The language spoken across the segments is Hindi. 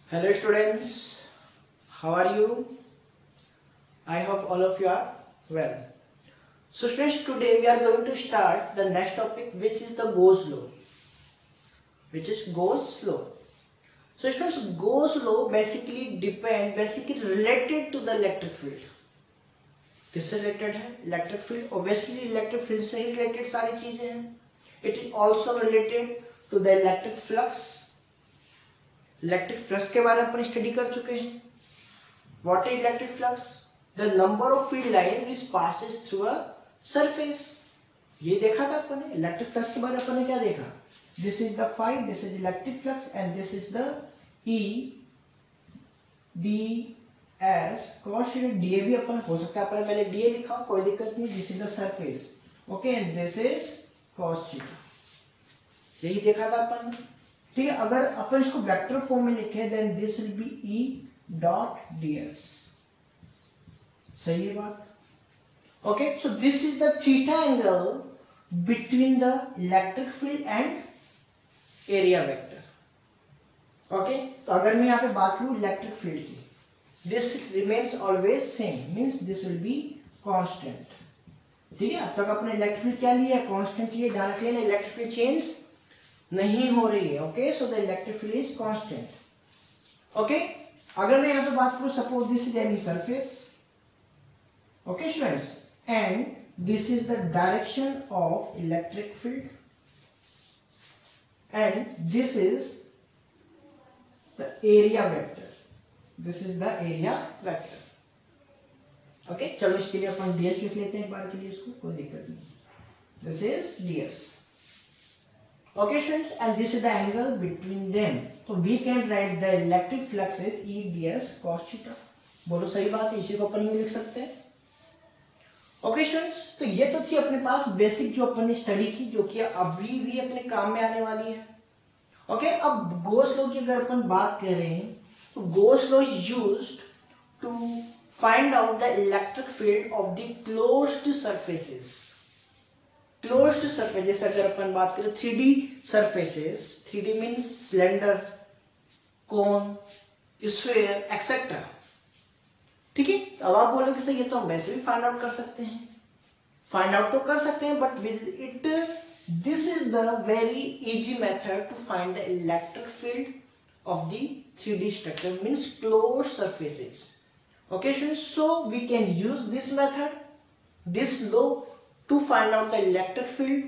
Hello students, how are you? I hope all of you are well. So students, today we are going to start the next topic, which is the Gauss law. So students, Gauss law basically related to the electric field. किससे related है? Electric field. Obviously electric field से ही related सारी चीजें हैं. It is also related to the electric flux. Electric flux के बारे में अपन स्टडी कर चुके हैं. What is electric flux? The number of field line which passes through a surface. ये देखा था अपन ने. इलेक्ट्रिक फ्लक्स के बारे में अपन ने क्या देखा? This is the phi, this is electric flux, and this is the E ds cos theta. dA भी अपन हो सकता है, अपन ने पहले dA लिखा, कोई दिक्कत नहीं. This is the surface, okay, and this is cos theta. यही देखा था अपन ने. ठीक है. अगर अपन इसको वेक्टर फॉर्म में लिखे, then this will be E dot ds. सही है बात. Okay, so this is the theta angle between the electric field and area vector. Okay, तो अगर मैं यहाँ पे बात करूँ इलेक्ट्रिक फील्ड की, this remains always same, means this will be constant. ठीक है. अब तक अपने इलेक्ट्रिक फील्ड क्या लिया है? कांस्टेंट लिया. ध्यान रखिए ना, इलेक्ट्रिक फील्ड चेंज नहीं हो रही है. Okay, so the electric field is constant. Okay, अगर मैं यहाँ पे बात करूँ, suppose this is any surface. Okay students, and this is the direction of electric field and this is the area vector. This is the area vector. Okay, चलो इसके लिए अपन ds लिख लेते हैं एक बार के लिए, इसको कोई दिक्कत नहीं. This is ds. Okay students, and this is the angle between them. So we can write the electric flux as E ds cos theta. बोलो सही बात है, इसी को अपन लिख सकते हैं. ओके स्टूडेंट्स, तो ये तो थी अपने पास बेसिक जो अपन ने स्टडी की, जो कि अभी भी अपने काम में आने वाली है. ओके, अब गॉस लॉ की अगर अपन बात करें, तो Gauss law is used to find out the electric field of the closed surfaces. Closed surface, जैसे अगर अपन बात करें 3D surfaces, 3D means cylinder, cone, sphere etcetera. ठीक है. अब आप बोलोगे सर ये तो हम वैसे भी फाइंड आउट कर सकते हैं. फाइंड आउट तो कर सकते हैं, but with it this is the very easy method to find the electric field of the 3D structure, means closed surfaces. Okay students, so we can use this method, this law, to find out the electric field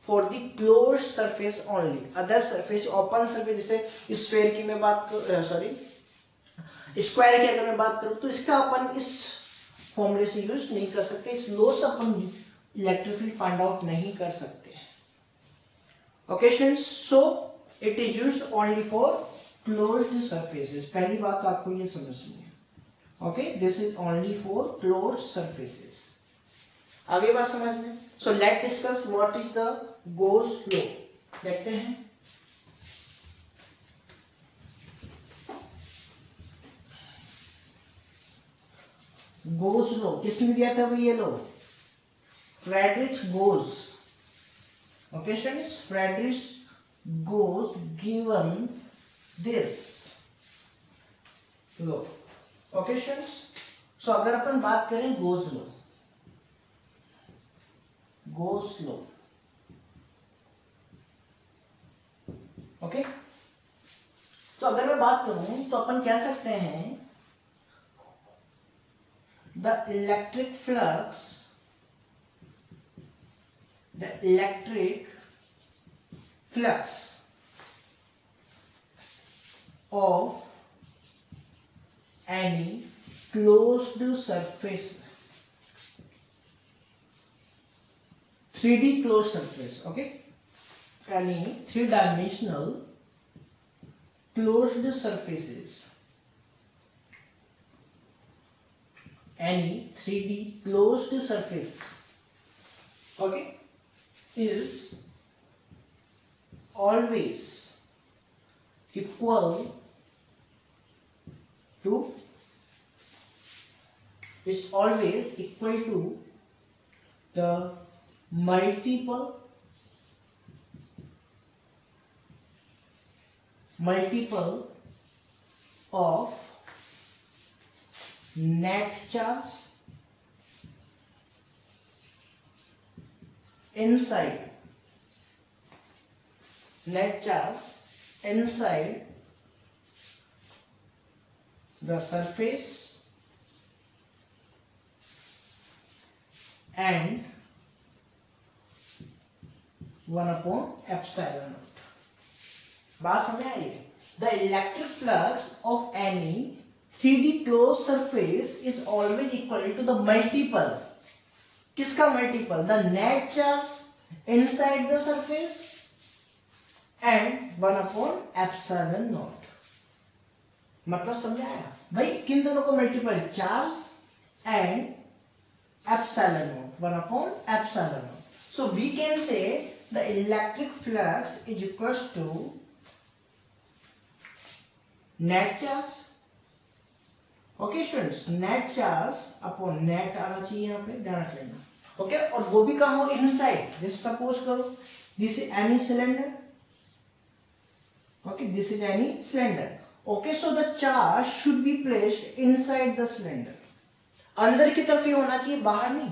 for the closed surface only. Other surface, open surface, जैसे स्फीयर की मैं बात सॉरी स्क्वायर की अगर मैं बात करूँ, तो इसका अपन इस फॉर्मूले से यूज नहीं कर सकते. इस लॉ से अपन इलेक्ट्रिक फील्ड फाइंड आउट नहीं कर सकते. Okay students, so it is used only for closed surfaces. पहली बात आपको ये समझनी है. Okay, this is only for closed surfaces. आगे बात समझ में. So let discuss what is the Gauss law. देखते हैं. गॉस लॉ किसने दिया था भाई ये law? Friedrich Gauss. Okay students, Friedrich Gauss given this law. Okay students, so अगर अपन बात करें Gauss law, Gauss law. Okay, तो अगर मैं बात करूं तो अपन कह सकते हैं the electric flux of any closed surface, 3D closed surface, okay, any three-dimensional closed surfaces, any 3D closed surface, okay, is always equal to the multiple of net charge inside the surface and 1/epsilon naught. बात समझ आ रही है? The electric flux of any 3D closed surface is always equal to the multiple. किसका multiple? The net charge inside the surface and 1/epsilon naught. मतलब समझ आया भाई? किन दोनों को multiple? Charge and epsilon naught, 1/epsilon naught. So we can say the electric flux is equals to net charge. Okay students, net charge upon net आना चाहिए यहाँ पे, ध्यान रख लेना. Okay, और वो भी कहाँ हो? इनसाइड. जैसे सपोज करो this is any cylinder. Okay, this is any cylinder. Okay, so the charge should be placed inside the cylinder. अंदर की तरफ ही होना चाहिए, बाहर नहीं,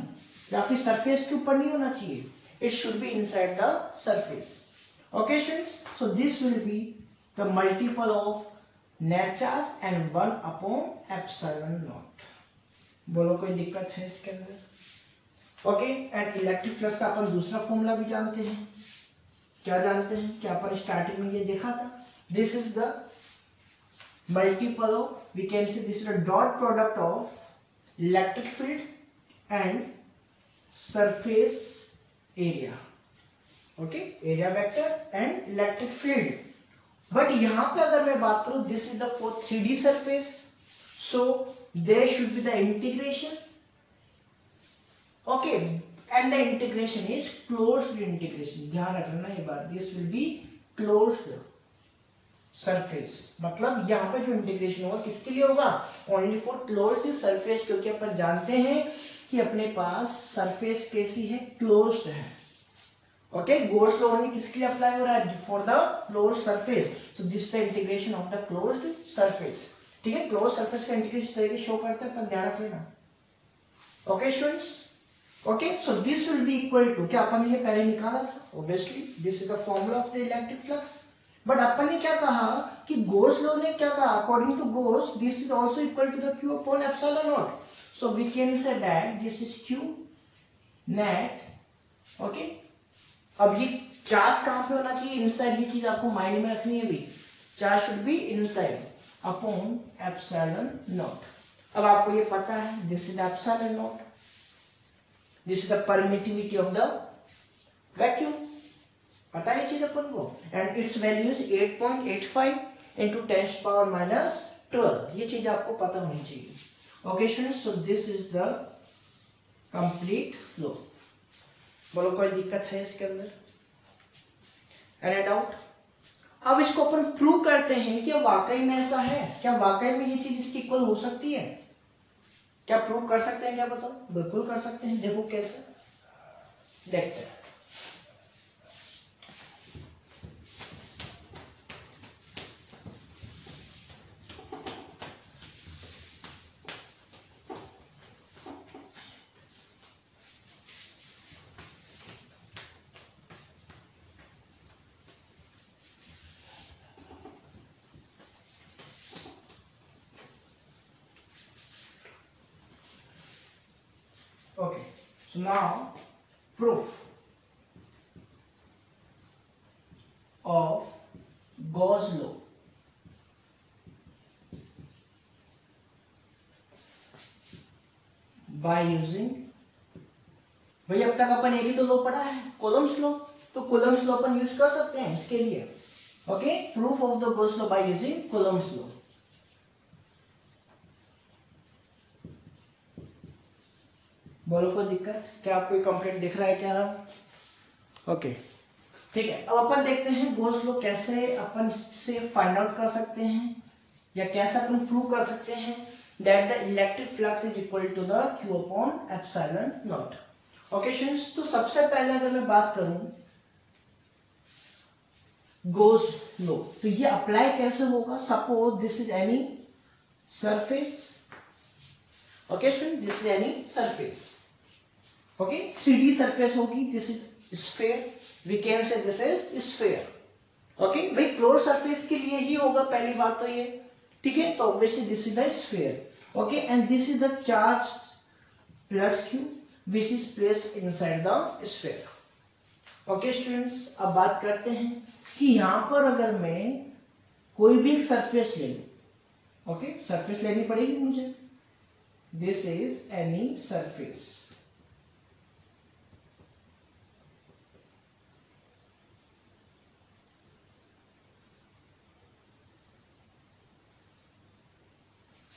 या फिर सरफेस के ऊपर नहीं होना चाहिए. It should be inside the surface. Okay students, so this will be the multiple of net charge and 1/epsilon naught. बोलो कोई दिक्कत है इसके अंदर? ओके, एंड इलेक्ट्रिक फ्लक्स का अपन दूसरा फॉर्मूला भी जानते हैं. क्या जानते हैं? क्या अपन स्टार्टिंग में ये देखा था? This is the multiple of, we can say this is a dot product of electric field and surface area. Okay, area vector and electric field. But यहाँ पे अगर मैं बात करूँ, this is the for 3D surface, so there should be the integration. Okay, and the integration is closed integration. ध्यान रखना ये बात, this will be closed surface. मतलब यहाँ पे जो इंटीग्रेशन होगा किसके लिए होगा? ओनली फॉर क्लोज्ड सरफेस, क्योंकि अपन जानते हैं कि अपने पास सरफेस कैसी है? क्लोज्ड है. ओके, गोल्स लॉ ओनली किसके लिए अप्लाई हो रहा है? For the closed surface. तो this the integration of the closed surface. ठीक है, क्लोज्ड सरफेस का इंटीग्रेशन तरीके शो करता है, अपन ध्यान रख लेना. Okay students, okay, so this will be equal to, क्या अपन ने ये पहले निकाला था? Obviously this is the formula of the electric flux. But अपन ने क्या कहा कि गोस लॉ ने क्या कहा? According to Gauss this is also equal to the q upon epsilon naught. So we can say that this is q net. Okay, अब ये चार्ज कहां पे होना चाहिए? इनसाइड. ये चीज आपको माइंड में रखनी है भी. Charge should be inside upon epsilon not. अब आपको ये पता है, this is epsilon naught, this is the permittivity of the vacuum. पता है ये चीज अपन को. And it's value is 8.85 into 10 power minus 12. ये चीज आपको पता होनी चाहिए. Okay students, so this is the complete flow. बोलो कोई दिक्कत है इसके अंदर? Any doubt? अब इसको अपन प्रूव करते हैं कि वाकई में ऐसा है. क्या वाकई में ये चीज इसकी इक्वल हो सकती है? क्या प्रूव कर सकते हैं? क्या बताओ? बिल्कुल कर सकते हैं. देखो कैसे, देखते हैं. Okay, so now proof of Gauss law. By using, भाई अब तक अपन एक ही तो लॉ पढ़ा है, कूलम्ब्स लॉ. तो कूलम्ब्स लॉ अपन यूज कर सकते हैं इसके लिए. Okay, proof of the Gauss law by using Coulomb's law. बोलो कोई दिक्कत? क्या आपको कंप्लीट दिख रहा है क्या? ओके, ठीक है. अब अपन देखते हैं Gauss law कैसे अपन से फाइंड आउट कर सकते हैं, या कैसे अपन प्रूव कर सकते हैं that the electric flux is equal to the q upon epsilon naught. Okay students, तो सबसे पहले अगर मैं बात करूं Gauss law, तो ये अप्लाई कैसे होगा? Suppose this is any surface. Okay student, this is any surface. Okay, 3D surface होगी, this is sphere, we can say this is sphere. Okay, भाई क्लोज सरफेस के लिए ही होगा पहली बात तो ये, ठीक है, तो obviously this is the sphere. Okay, and this is the charge plus q which is placed inside the sphere. Okay students, अब बात करते हैं कि यहाँ पर अगर मैं कोई भी एक सरफेस ले लूं, ओके, सरफेस लेनी पड़ेगी मुझे, this is any surface.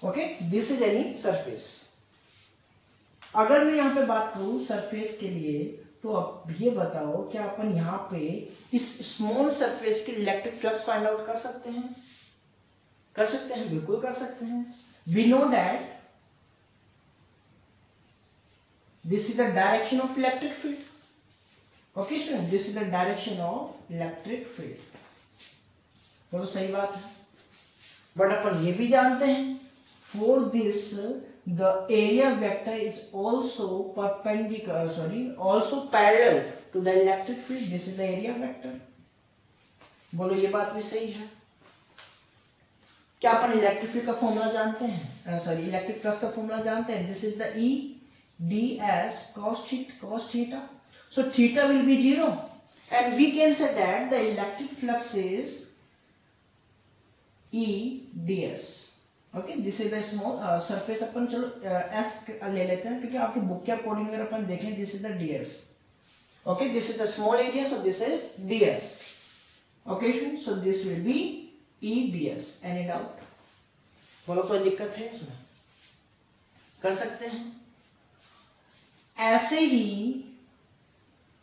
Okay, this is any surface. अगर मैं यहाँ पे बात करूं सरफेस के लिए, तो अब ये बताओ क्या अपन यहाँ पे इस स्मॉल सरफेस के इलेक्ट्रिक फ्लक्स फाइंड आउट कर सकते हैं? कर सकते हैं, बिल्कुल कर सकते हैं. We know that this is the direction of electric field. Okay student, this is the direction of electric field. बोलो सही बात है. बट अपन ये भी जानते हैं, for this the area vector is also also parallel to the electric field. This is the area vector. बोलो ये बात भी सही है. क्या अपन इलेक्ट्रिक फील्ड का फॉर्मूला जानते हैं? सॉरी, इलेक्ट्रिक फ्लक्स का फॉर्मूला जानते हैं. This is the E ds cos theta. So theta will be 0 and we can say that the electric flux is E ds. Okay, this is the small surface. अपन चलो एस ले लेते हैं क्योंकि आपके बुक के अकॉर्डिंग अगर अपन देखें, this is the ds. Okay, this is the small area, so this is ds. Okay student, so this will B E ds. Any doubt? बोलो कोई दिक्कत है इसमें? कर सकते हैं. ऐसे ही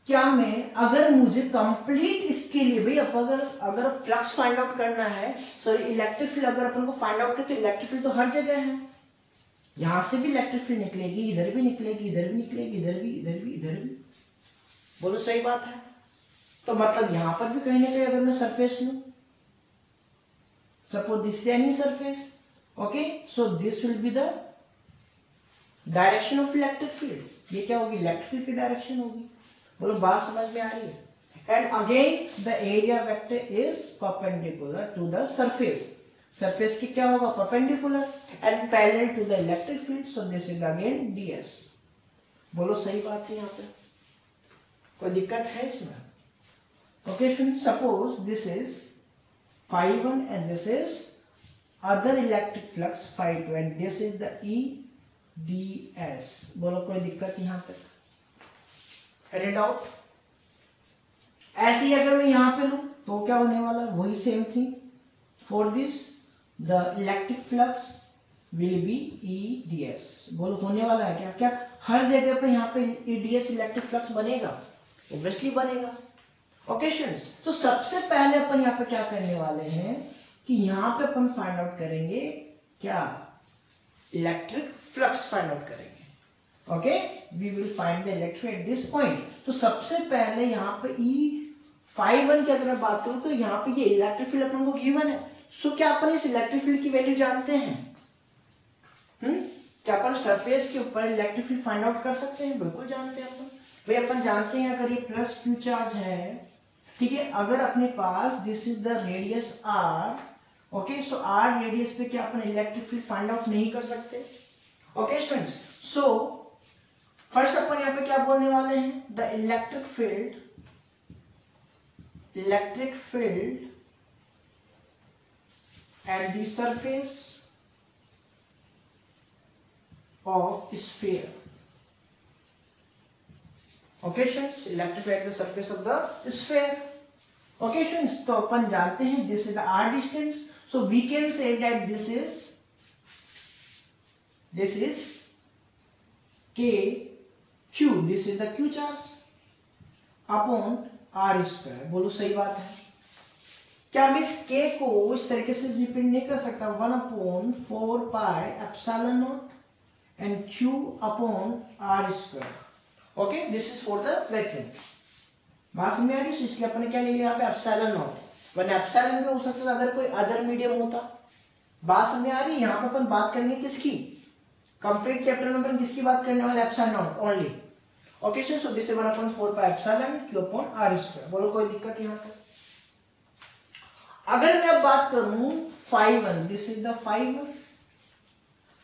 क्या मैं, अगर मुझे कंप्लीट इसके लिए भाई अगर फ्लक्स फाइंड आउट करना है, सॉरी इलेक्ट्रिक फील्ड अगर अपन को फाइंड आउट करते, तो इलेक्ट्रिक फील्ड तो हर जगह है. यहां से भी इलेक्ट्रिक फील्ड निकलेगी, इधर भी निकलेगी, इधर भी निकलेगी, इधर भी, इधर भी, इधर भी. बोलो सही बात है. तो मतलब यहां पर भी कहीं ना कहीं अगर मैं सरफेस लूं, suppose this any surface, okay, so this will be the direction of electric field. ये क्या होगी? इलेक्ट्रिक फील्ड की डायरेक्शन होगी. बोलो बात समझ में आ रही है? And again the area vector is perpendicular to the surface. Surface की क्या होगा? Perpendicular and parallel to the electric field. So this is again ds. बोलो सही बात है. यहाँ पे कोई दिक्कत है इसमें? Okay student, suppose this is phi1 and this is other electric flux phi2 and this is the E ds. बोलो कोई दिक्कत यहाँ पे? Any doubt? ऐसे ही अगर मैं यहां पे लूं तो क्या होने वाला? वही same thing. For this the electric flux will B E ds. बोलो होने वाला है क्या? क्या हर जगह पे यहाँ पे E ds इलेक्ट्रिक फ्लक्स बनेगा? ऑब्वियसली बनेगा. ओके स्टूडेंट्स, तो सबसे पहले अपन यहाँ पे क्या करने वाले हैं कि यहाँ पे अपन फाइंड आउट करेंगे क्या? इलेक्ट्रिक फ्लक्स फाइंड आउट करेंगे. Okay, we will find the electric at this point. तो सबसे पहले यहाँ पे phi1 की अगर मैं बात करूं, तो यहाँ पे ये इलेक्ट्रिक फील्ड अपन को गिवन है. सो क्या अपन इस इलेक्ट्रिक फील्ड की वैल्यू जानते हैं? क्या अपन सरफेस के ऊपर इलेक्ट्रिक फील्ड फाइंड आउट कर सकते हैं? बिल्कुल जानते हैं अपन. भाई अपन जानते हैं अगर ये प्लस q चार्ज है, ठीक है, अगर अपने पास this is the radius r, okay, so r radius पे क्या अपन इलेक्ट्रिक फील्ड फाइंड आउट नहीं कर सकते? ओके स्टूडेंट्स, सो फर्स्ट अपन यहाँ पे क्या बोलने वाले हैं? The electric field at the surface of sphere. Okay students, electric field at the surface of the sphere. Okay students, तो अपन जानते हैं this is the r distance. So we can say that this is k q, this is the q charge upon r square. बोलो सही बात है. क्या मैं इस k को इस तरीके से रिप्रेजेंट नहीं कर सकता? 1/4 pi epsilon naught and q upon r square. Okay, this is for the vacuum. बात समझ में आ रही है? इसलिए अपने क्या ले लिया यहाँ पे? Epsilon not. वरना एप्सिलॉन भी हो सकता था अगर कोई अदर मीडियम होता. बात समझ आ रही है? यहाँ पे अपन बात करेंगे किसकी, कंप्लीट चैप्टर में अपन किसकी बात करने वाले, epsilon naught only. Okay so this is 1/4 pi epsilon q upon r square. बोलो कोई दिक्कत यहाँ पे? अगर मैं अब बात करूं φ1, this is the φ1,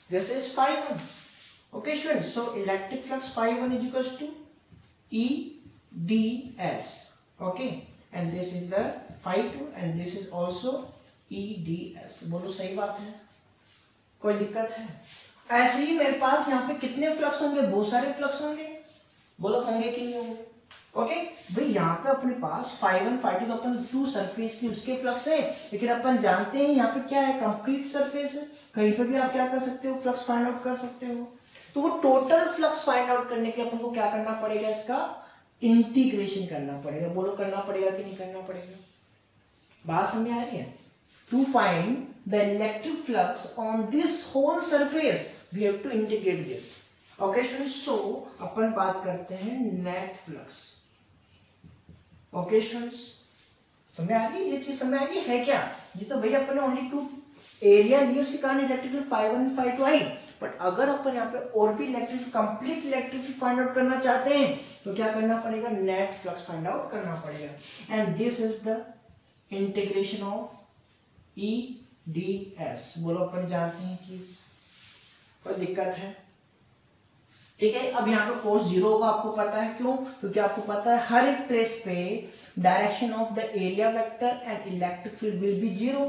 this is φ1। Okay student, so electric flux φ1 is equals to E ds, okay, and this is the φ2 and this is also E ds। बोलो सही बात है, कोई दिक्कत है? ऐसे ही मेरे पास यहाँ पे कितने फ्लक्स होंगे, बहुत सारे फ्लक्स होंगे। बोलो होंगे कि नहीं होंगे? ओके भाई, यहाँ पे अपने पास φ1 φ2 तो अपन टू सरफेस की उसके फ्लक्स है, लेकिन अपन जानते हैं यहाँ पे क्या है, कंप्लीट सरफेस है। कहीं पे भी आप क्या कर सकते हो, फ्लक्स फाइंड आउट कर सकते हो। तो वो टोटल फ्लक्स फाइंड आउट करने के लिए अपन को क्या करना पड़ेगा, इसका इंटीग्रेशन करना पड़ेगा। बोलो करना पड़ेगा कि नहीं करना पड़ेगा? बात समझ आ रही है? To find the electric flux on this whole surface we have to integrate this. Okay students, so अपन बात करते हैं नेट फ्लक्स। ओके स्टूडेंट्स, समझ आ रही है? ये चीज समझ आ रही है क्या? ये तो भैया अपन ने ओनली टू एरिया लिए, उसके कारण इलेक्ट्रिक फील्ड φ1 φ2 आई। बट अगर अपन यहाँ पे और भी electric complete electric field find out करना चाहते हैं तो क्या करना पड़ेगा, नेट फ्लक्स फाइंड आउट करना पड़ेगा। And this is the integration of E d S. बोलो अपन जानते हैं चीज, कोई दिक्कत है? ठीक है, अब यहाँ पे कोस जीरो होगा, आपको पता है क्यों? क्योंकि आपको पता है हर एक प्लेस पे direction of the area vector and electric field will be zero.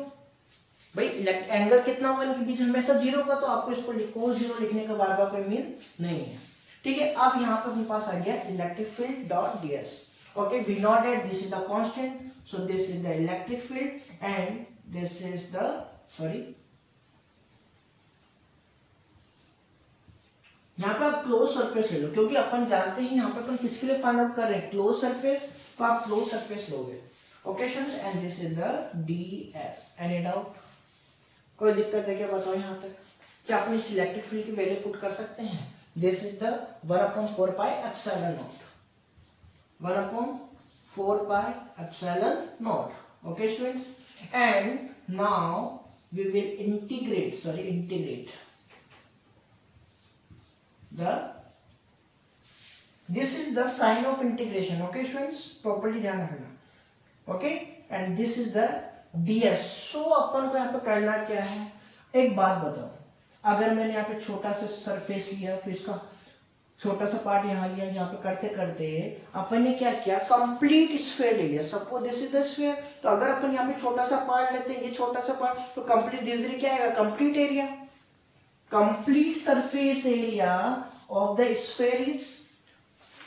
भाई एंगल कितना होगा इनके बीच, हमेशा जीरो होगा, तो आपको इसको कोस जीरो लिखने का बार बार कोई मीन नहीं है। ठीक है, अब यहाँ पे अपने पास आ गया electric field dot ds. Okay, we know that this is the constant, so this is the electric field and this is the sorry, यहाँ पे आप क्लोज सरफेस ले लो, क्योंकि अपन जानते हैं यहाँ पे अपन किसके लिए फाइंड आउट कर रहे हैं, क्लोज सरफेस, तो आप क्लोज सरफेस लोगे। Okay students, and this is the DS. Any doubt, कोई दिक्कत है क्या? बताओ यहाँ तक क्या अपन इस इलेक्ट्रिक फील्ड की वैल्यू पुट कर सकते हैं? This is the 1/4 pi epsilon naught, 1/4 pi epsilon naught. Okay students, and now we will integrate this is the sign of integration. Okay students, properly ध्यान रखना। okay, and this is the ds। so अपन को यहाँ पे करना क्या है, एक बात बताओ, अगर मैंने यहाँ पे छोटा सा सरफेस लिया, फिर इसका छोटा सा पार्ट यहाँ लिया, यहाँ पे करते करते अपन ने क्या किया, कंप्लीट स्फीयर ले लिया। Suppose this is the sphere, तो अगर अपन यहाँ पे छोटा सा पार्ट लेते हैं, ये छोटा सा पार्ट, तो कंप्लीट धीरे धीरे क्या आएगा, complete area, complete surface area of the sphere is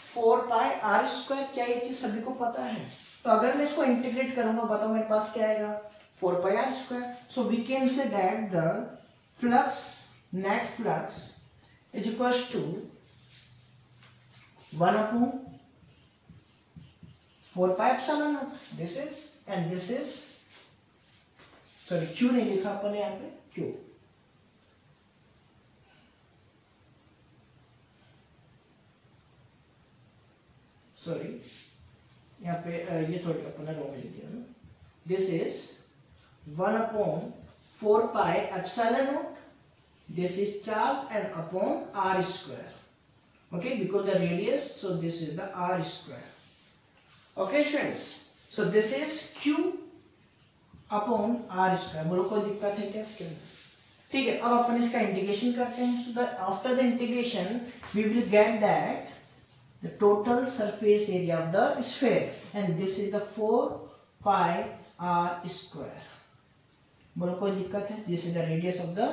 4 pi r square। क्या ये चीज सभी को पता है? तो अगर मैं इसको इंटीग्रेट करूंगा, बताओ मेरे पास क्या आएगा, 4 pi r square। so we can say that the flux, net flux is equals to 1/4 pi epsilon naught। this is and this is, sorry q नहीं लिखा अपन ने यहाँ पे, q, सॉरी यहाँ पे ये थोड़ी अपना रॉन्ग लिख दिया। This is 1/4 pi epsilon naught, this is charge and upon r square. Okay, because the radius, so this is the r square. Okay students, so this is q upon r square. बोलो कोई दिक्कत है क्या इसके अंदर? ठीक है, अब अपन इसका इंटीग्रेशन करते हैं। So the after the integration we will get that the total surface area of the sphere, and this is the 4 pi r square। बोलो कोई दिक्कत है? this is the radius of the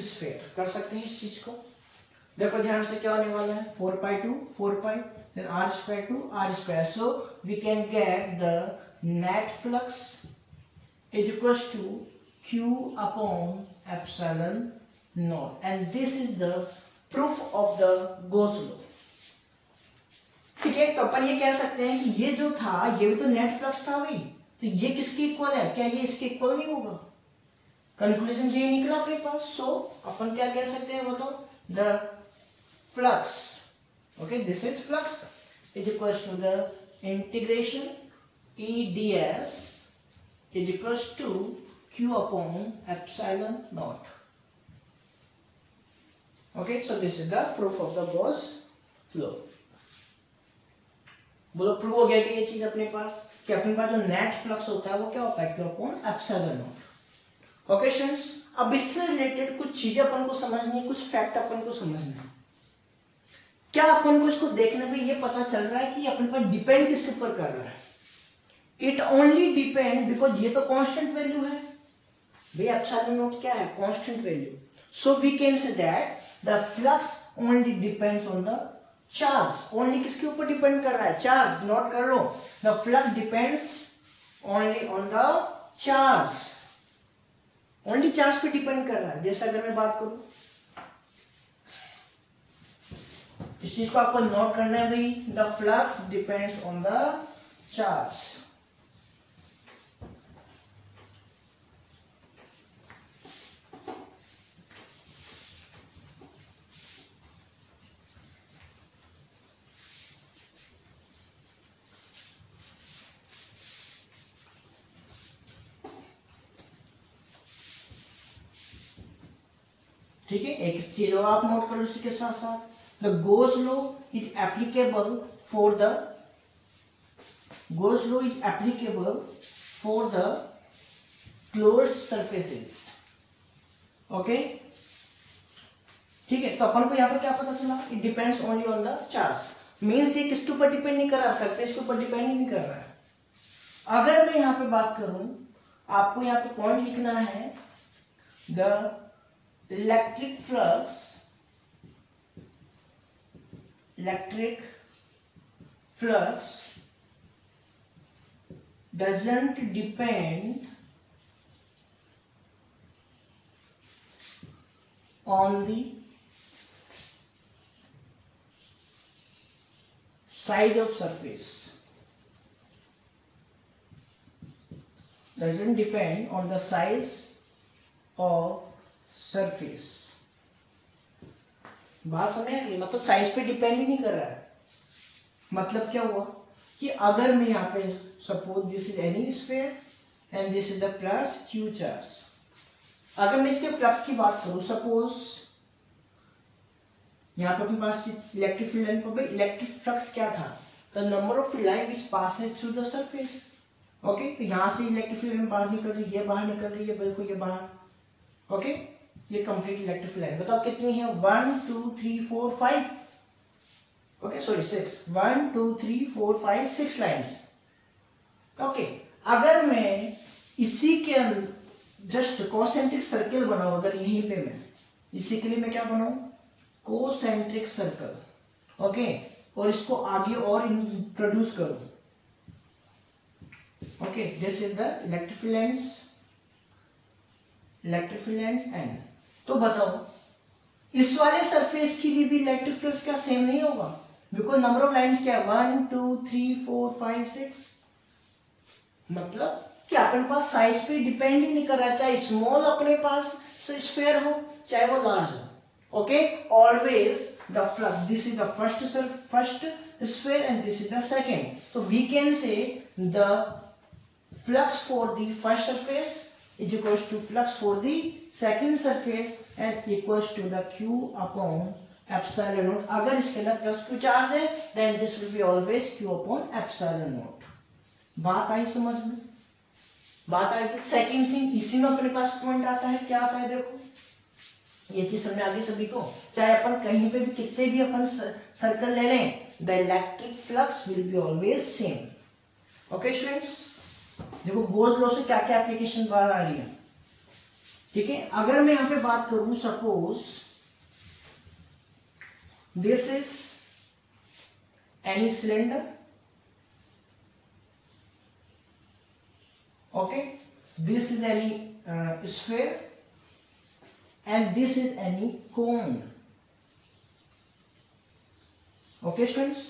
sphere। कर सकते हैं इस चीज को, देखो ध्यान से क्या होने वाला है, 4 pi to 4 pi, then r square to r square। so we can get the net flux is equals to q upon epsilon naught, and this is the proof of the Gauss law। ठीक है, तो अपन ये कह सकते हैं कि ये जो था, ये भी तो नेट फ्लक्स था भाई, तो ये किसके इक्वल है, क्या ये इसके इक्वल नहीं होगा? कंक्लूजन ये निकला अपने पास। सो अपन क्या कह सकते हैं, बताओ, the flux, okay, this is flux is equals to the integration E d S is equals to Q upon epsilon naught. Okay, so this is the proof of the Gauss law. बोलो प्रूव हो गया कि ये चीज अपने पास कि अपने पास जो नेट फ्लक्स होता है वो क्या होता है, Q upon epsilon naught. Okay students, अब इससे रिलेटेड कुछ चीजें अपन को समझनी है, कुछ फैक्ट अपन को समझना है। क्या अपन को इसको देखने में ये पता चल रहा है कि अपन पर डिपेंड किसके ऊपर कर रहा है? इट ओनली डिपेंड बिकॉज ये तो कांस्टेंट वैल्यू है भाई, एप्सिलॉन नॉट क्या है, constant value. So we can say that the flux only depends on the charge. Only किसके ऊपर डिपेंड कर रहा है? चार्ज। नोट कर लो, the flux depends only on the charge, only charge पे डिपेंड कर रहा है। जैसे अगर मैं बात करूं, इस चीज को आपको नोट करना है भाई, the flux depends on the charge. ठीक है, एक चीज और आप नोट कर लो इसी के साथ साथ, the Gauss law is applicable for the Gauss law is applicable for the closed surfaces. Okay, ठीक है, तो अपन को यहाँ पे क्या पता चला? It depends only on the charge. Means ये किसके ऊपर डिपेंड नहीं कर रहा, सरफेस के ऊपर डिपेंड ही नहीं कर रहा है। अगर मैं यहाँ पे बात करूं, आपको यहाँ पे पॉइंट लिखना है, the electric flux doesn't depend on the size of surface, doesn't depend on the size of surface. बात समझ आ गई? मतलब साइज पे डिपेंड ही नहीं कर रहा है। मतलब क्या हुआ कि अगर मैं यहाँ पे suppose this is any sphere and this is the plus Q charge, अगर मैं इसके फ्लक्स की बात करूं, सपोज यहाँ पे अपने पास इलेक्ट्रिक फील्ड लाइन पर, इलेक्ट्रिक फ्लक्स क्या था? The number of line which passes through the surface. Okay, तो यहाँ से इलेक्ट्रिक फील्ड लाइन बाहर निकल रही है, ये बाहर निकल रही है, बिल्कुल ये बाहर। ओके, ये कंप्लीट इलेक्ट्रिक लाइन बताओ कितनी है? 1 2 3 4 5, ओके सॉरी 6, 1 2 3 4 5 6 लाइंस। ओके, अगर मैं इसी के जस्ट कोसेंट्रिक सर्कल बनाऊं, अगर यहीं पे मैं इसी के लिए मैं क्या बनाऊं? Concentric circle. ओके, और इसको आगे और इंट्रोड्यूस करूं। Okay, this is the electric lines, electric field lines and. तो बताओ इस वाले सरफेस के लिए भी इलेक्ट्रिक फ्लक्स क्या सेम नहीं होगा? बिकॉज नंबर ऑफ लाइंस क्या है? 1 2 3 4 5 6। मतलब कि अपने पास साइज पे डिपेंड ही नहीं कर रहा, चाहे स्मॉल अपने पास स्फीयर हो चाहे वो लार्ज हो। Okay, always the flux, this is the first sphere and this is the second. तो we can say the flux for the first surface is equals to flux for the second surface and equals to the Q upon epsilon naught। अगर इसके अंदर प्लस Q चार्ज है then this will be always Q upon epsilon naught। बात आई समझ में? बात आई कि सेकंड थिंग इसी में अपने पास पॉइंट आता है, क्या आता है? देखो ये चीज समझ आ गई सभी को? चाहे अपन कहीं पे भी कितने भी अपन सर्कल ले लें, the electric flux will be always same। Okay students, देखो Gauss लॉ से क्या क्या एप्लीकेशन बाहर आ रही है। ठीक है, अगर मैं यहां पे बात करूं, suppose this is any cylinder, okay, this is any sphere and this is any cone. Okay students,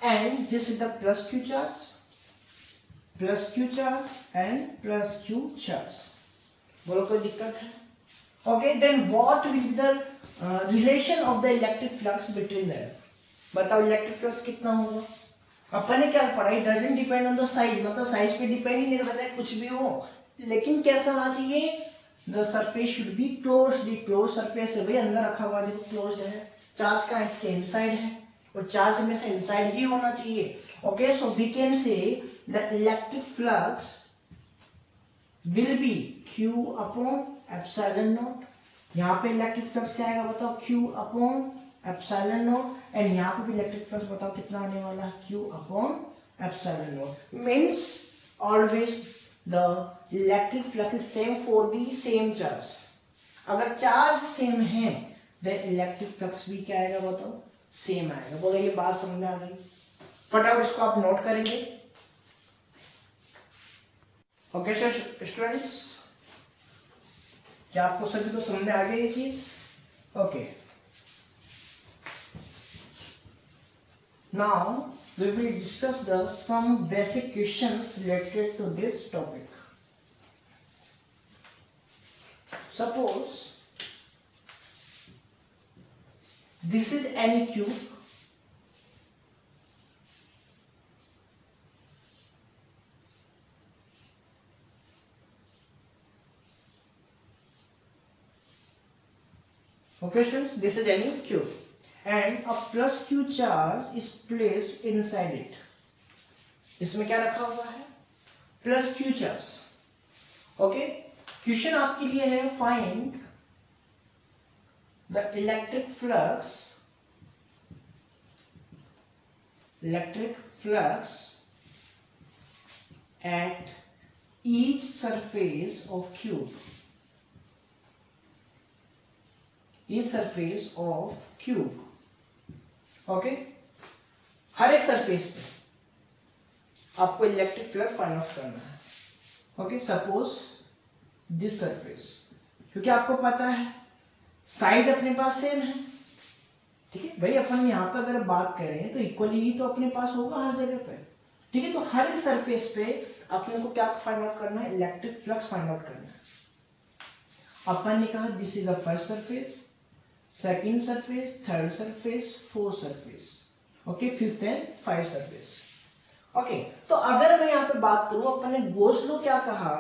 and this is the plus Q charge, plus Q charge and plus Q charge. बोलो कोई दिक्कत है? Okay, then what will be the relation of the electric flux between them? बताओ इलेक्ट्रिक फ्लक्स कितना होगा? अपन ने क्या पढ़ा? It doesn't depend on the size, मतलब साइज पे डिपेंड ही नहीं करता है, कुछ भी हो लेकिन कैसा होना चाहिए, the surface should be closed, close surface है भाई, अंदर रखा हुआ देखो क्लोज्ड है, चार्ज का इसके इनसाइड है और चार्ज में से इनसाइड ही होना चाहिए। Okay, so we can say the electric flux will be Q upon epsilon naught. यहाँ पे इलेक्ट्रिक फ्लक्स क्या आएगा बताओ, Q upon epsilon naught, and यहाँ पे भी इलेक्ट्रिक फ्लक्स बताओ कितना आने वाला है, Q upon epsilon not. Means always the electric flux is same for the same charge. अगर चार्ज सेम है द इलेक्ट्रिक फ्लक्स भी क्या आएगा बताओ, सेम आएगा। बोलो ये बात समझ में आ गई? फटाफट इसको आप नोट करेंगे। ओके स्टूडेंट्स, क्या आपको सभी को समझ में आ गई ये चीज? Okay, now we will discuss the some basic questions related to this topic. Suppose this is any cube. Okay students, this is any cube and a plus q charge is placed inside it. इसमें क्या रखा हुआ है, plus q charge. Okay, question आपके लिए है find the electric flux at each surface of cube, okay, हर एक सरफेस पे आपको इलेक्ट्रिक फ्लक्स फाइंड आउट करना है। ओके, सपोज दिस सरफेस, क्योंकि आपको पता है साइज अपने पास सेम है, ठीक है भाई, अपन यहाँ पे अगर बात करें तो इक्वली ही तो अपने पास होगा हर जगह पे, ठीक है। तो हर एक सरफेस पे अपने को क्या फाइंड आउट करना है, इलेक्ट्रिक फ्लक्स फाइंड आउट करना है। अपन ने कहा this is the first surface, second surface, third surface, fourth surface, okay, fifth and five surface. Okay, तो अगर मैं यहाँ पे बात करूं, अपन ने गोस लॉ क्या कहा,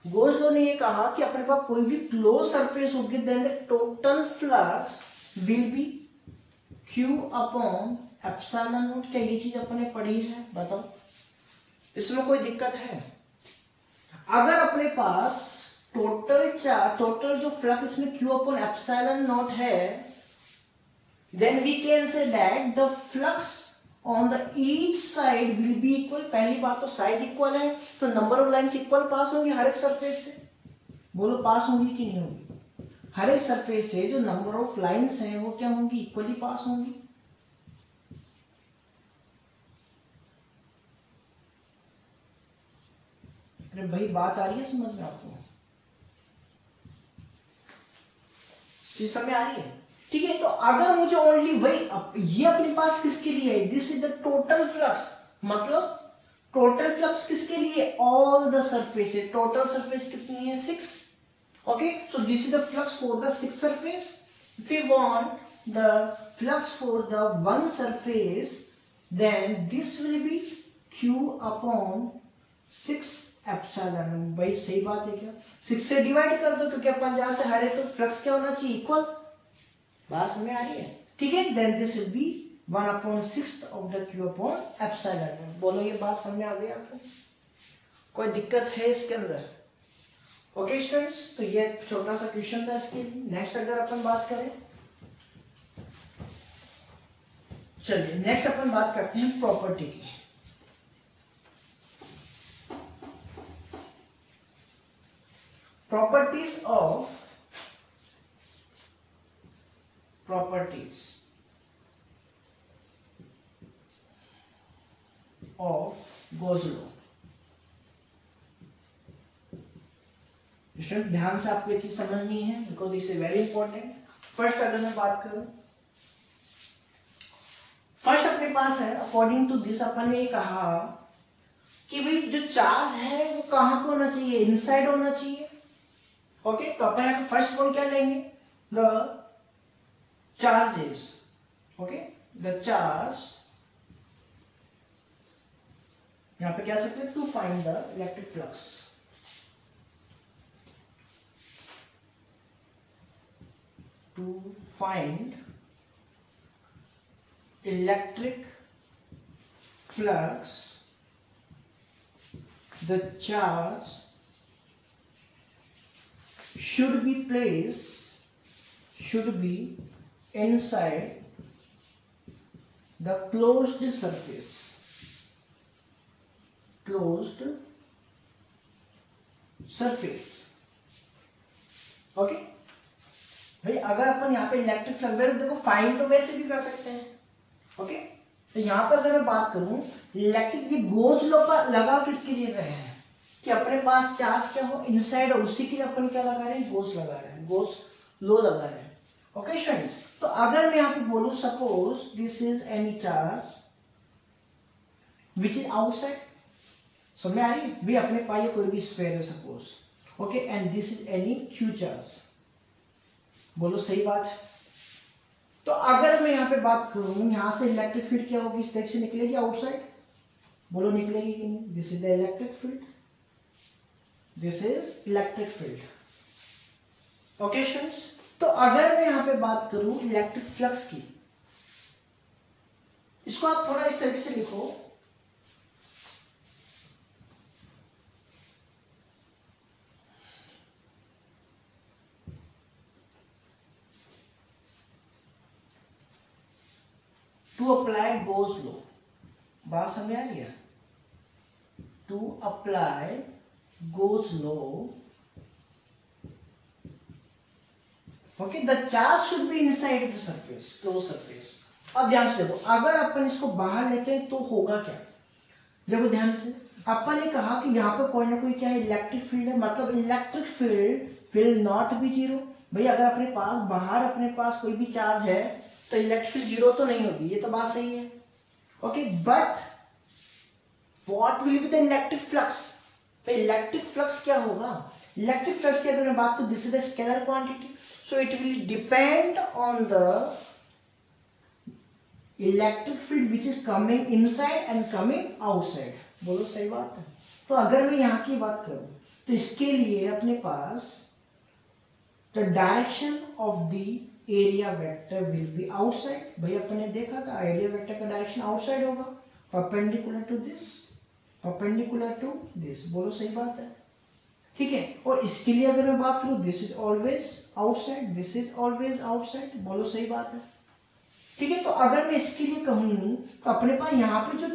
गोस लॉ ने ये कहा कि अपने पास कोई भी क्लोज सरफेस होगी then the total flux will be Q upon epsilon naught. क्या ये चीज अपन ने पढ़ी है बताओ, इसमें कोई दिक्कत है? अगर अपने पास टोटल जो फ्लक्स इसमें Q अपॉन एप्सिलॉन नॉट है, then we can say that the flux on the each side will be equal। पहली बात तो साइड इक्वल है, तो नंबर ऑफ लाइंस इक्वल पास होंगी हर एक सरफेस से। बोलो पास होंगी कि नहीं होंगी? हर एक सरफेस से जो नंबर ऑफ लाइंस हैं वो क्या होंगी, इक्वली पास होंगी। अरे भाई बात आ रही है समझ में आपको? समझ में आ रही है? ठीक है, तो अगर मुझे ओनली वही, ये अपने पास किसके लिए है, this is the total flux, मतलब टोटल फ्लक्स किसके लिए, all the surface. Total surface कितनी है, 6। Okay, so this is the flux for the 6 surface. If you want the flux for the 1 surface then this will be Q upon 6 epsilon. भाई सही बात है क्या, 6 से डिवाइड कर दो, क्योंकि अपन जानते हैं हर एक फ्लक्स क्या होना चाहिए, इक्वल। बात समझ में आ रही है? ठीक है, then this will be 1 upon 6 of the Q upon epsilon. बोलो ये बात समझ में आ गई आपको? कोई दिक्कत है इसके अंदर? ओके स्टूडेंट्स, तो ये छोटा सा क्वेश्चन था इसके लिए। नेक्स्ट अगर अपन बात करें, चलिए नेक्स्ट अपन बात करते हैं प्रॉपर्टी की। properties of Gauss law। Student ध्यान से आपको ये चीज समझनी है, because this is very important. First अगर मैं बात करूं, फर्स्ट अपने पास है अकॉर्डिंग टू दिस, अपन ने कहा कि भाई जो चार्ज है वो कहां पे होना चाहिए, इनसाइड होना चाहिए। ओके, तो अपन यहाँ फर्स्ट पॉइंट क्या लेंगे, the charge is, okay, the charge, यहाँ पे क्या सकते हैं, to find the electric flux. to find electric flux, the charge should be inside the closed surface. Okay भाई, अगर अपन यहाँ पे इलेक्ट्रिक फ्लक्स देखो फाइंड तो वैसे भी कर सकते हैं. ओके तो यहाँ पर अगर मैं बात करूं इलेक्ट्रिक, ये गोस लॉ का लगा किसके लिए रहे हैं कि अपने पास चार्ज क्या हो इनसाइड, और उसी के लिए अपन क्या लगा रहे हैं, गोस लगा रहे हैं, गोस लॉ लगा रहे हैं. ओके स्टूडेंट्स, तो अगर मैं यहाँ पे बोलूं suppose this is any charge which is outside, समझ में आ रही है भी, अपने पास ये कोई भी स्फीयर है suppose. Okay and this is any Q charge, बोलो सही बात है. तो अगर मैं यहाँ पे बात करूं यहाँ से इलेक्ट्रिक फील्ड क्या होगी, इस डायरेक्शन निकलेगी आउटसाइड, बोलो निकलेगी कि नहीं. This is the electric field, this is electric field. Okay students, तो अगर मैं यहाँ पे बात करूं इलेक्ट्रिक फ्लक्स की, इसको आप थोड़ा इस तरीके से लिखो, टू अप्लाई गोस लॉ. बात समझ आ रही है, to apply Gauss law. Okay the charge should be inside the surface, close surface. अब ध्यान से देखो, अगर अपन इसको बाहर लेते हैं तो होगा क्या, देखो ध्यान से, अपन ने कहा कि यहाँ पे कोई ना कोई क्या है, इलेक्ट्रिक फील्ड है, मतलब electric field will not be zero. भाई अगर अपने पास बाहर अपने पास कोई भी चार्ज है तो इलेक्ट्रिक फील्ड जीरो तो नहीं होगी, ये तो बात सही है. Okay but what will be the electric flux, भाई इलेक्ट्रिक फ्लक्स क्या होगा, इलेक्ट्रिक फ्लक्स की अगर मैं बात करूं this is the scalar quantity, so it will depend on the electric field which is coming inside and coming outside. बोलो सही बात है. तो अगर मैं यहाँ की बात करूं तो इसके लिए अपने पास the direction of the area vector will be outside. भाई अपन ने देखा था एरिया वेक्टर का डायरेक्शन आउटसाइड होगा, perpendicular to this, perpendicular to this. बोलो सही बात है, ठीक है. और इसके लिए अगर मैं बात करूं this is always outside, this is always outside, बोलो सही बात है, ठीक है. तो अगर मैं इसके लिए कहूं तो अपने पास यहाँ पे जो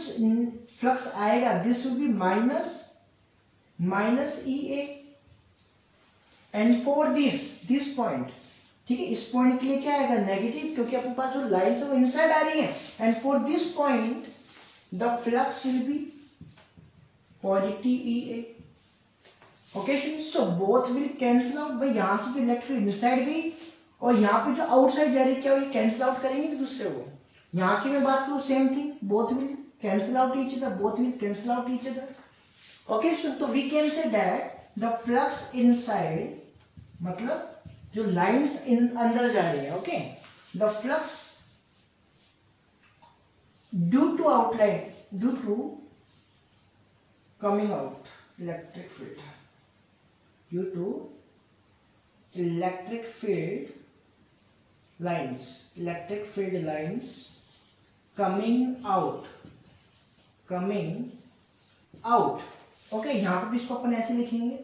फ्लक्स आएगा this will B minus E A, and for this point, ठीक है, इस पॉइंट के लिए क्या आएगा, नेगेटिव, क्योंकि अपने पास जो लाइन्स है वो इनसाइड आ रही है. And for this point the flux will B positive E A. Okay so both will cancel out. भाई यहाँ से जो इलेक्ट्रिक इनसाइड गई और यहाँ पे जो आउटसाइड जा रही है क्या ये कैंसिल आउट करेंगे एक दूसरे को. यहाँ की मैं बात करूँ same thing, both will cancel out each other, both will cancel out each other. Okay तो we can say that the flux inside, मतलब जो लाइंस इन अंदर जा रही है, okay the flux due to outline, due to coming out electric field, due to electric field lines coming out. Okay यहां पर भी इसको अपन ऐसे लिखेंगे,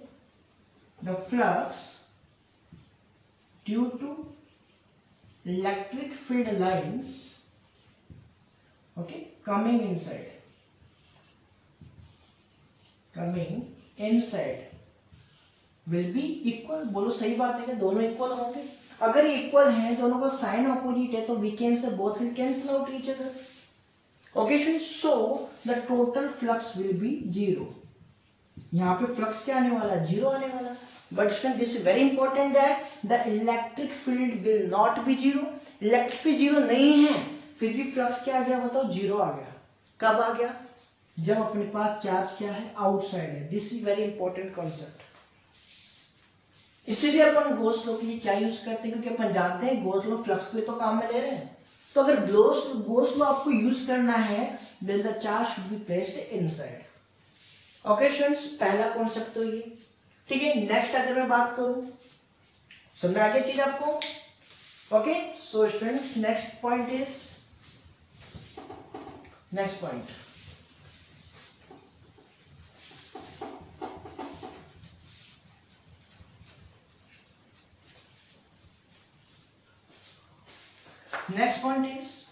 the flux due to electric field lines, okay, coming inside will be equal. बोलो सही बात है कि दोनों इक्वल होंगे. अगर ये इक्वल हैं, दोनों का साइन अपोजिट है, तो we can say both will cancel out each other. Okay so the total flux will be zero. यहाँ पे फ्लक्स क्या आने वाला, जीरो आने वाला. But student this is very important that the electric field will not be zero. Electric field zero नहीं है, फिर भी फ्लक्स क्या आ गया बताओ, जीरो आ गया. कब आ गया, जब अपने पास चार्ज क्या है, आउटसाइड है. This is very important concept. इसीलिए अपन गोस लॉ के लिए क्या यूज करते हैं, क्योंकि अपन जानते हैं गोस लॉ फ्लक्स को तो काम में ले रहे हैं. तो अगर गोस लॉ आपको यूज करना है then the charge should be placed inside. Okay students, पहला कॉन्सेप्ट तो ये, ठीक है. नेक्स्ट अगर मैं बात करूं, समझ में आ गई चीज आपको. Okay, so students, next point is next point. Next point is